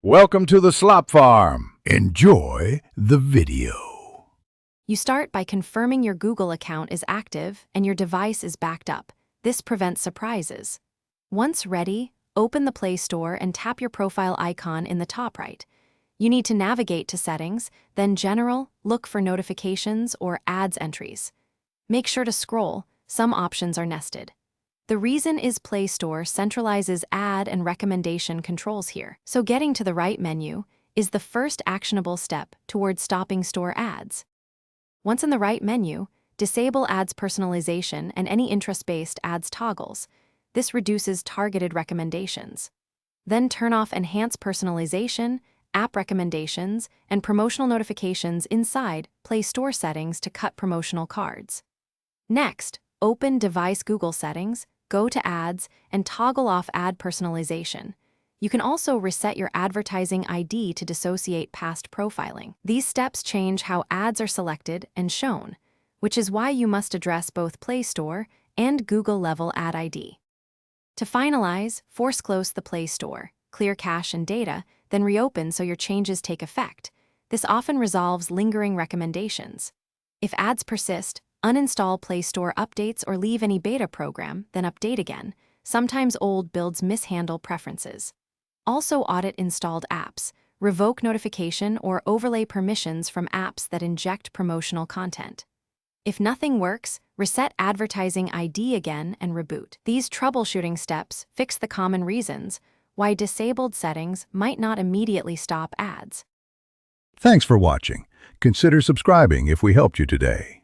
Welcome to the Slop Farm. Enjoy the video. You start by confirming your Google account is active and your device is backed up. This prevents surprises. Once ready, open the Play Store and tap your profile icon in the top right. You need to navigate to Settings, then General, look for Notifications or Ads entries. Make sure to scroll, some options are nested. The reason is Play Store centralizes ad and recommendation controls here, so getting to the right menu is the first actionable step towards stopping store ads. Once in the right menu, disable ads personalization and any interest-based ads toggles. This reduces targeted recommendations. Then turn off enhanced personalization, app recommendations, and promotional notifications inside Play Store settings to cut promotional cards. Next, open Device Google Settings, go to Ads, and toggle off ad personalization. You can also reset your advertising ID to dissociate past profiling. These steps change how ads are selected and shown, which is why you must address both Play Store and Google-level ad ID. To finalize, force close the Play Store, clear cache and data, then reopen so your changes take effect. This often resolves lingering recommendations. If ads persist, uninstall Play Store updates or leave any beta program, then update again. Sometimes old builds mishandle preferences. Also audit installed apps, revoke notification or overlay permissions from apps that inject promotional content. If nothing works, reset advertising ID again and reboot. These troubleshooting steps fix the common reasons why disabled settings might not immediately stop ads. Thanks for watching. Consider subscribing if we helped you today.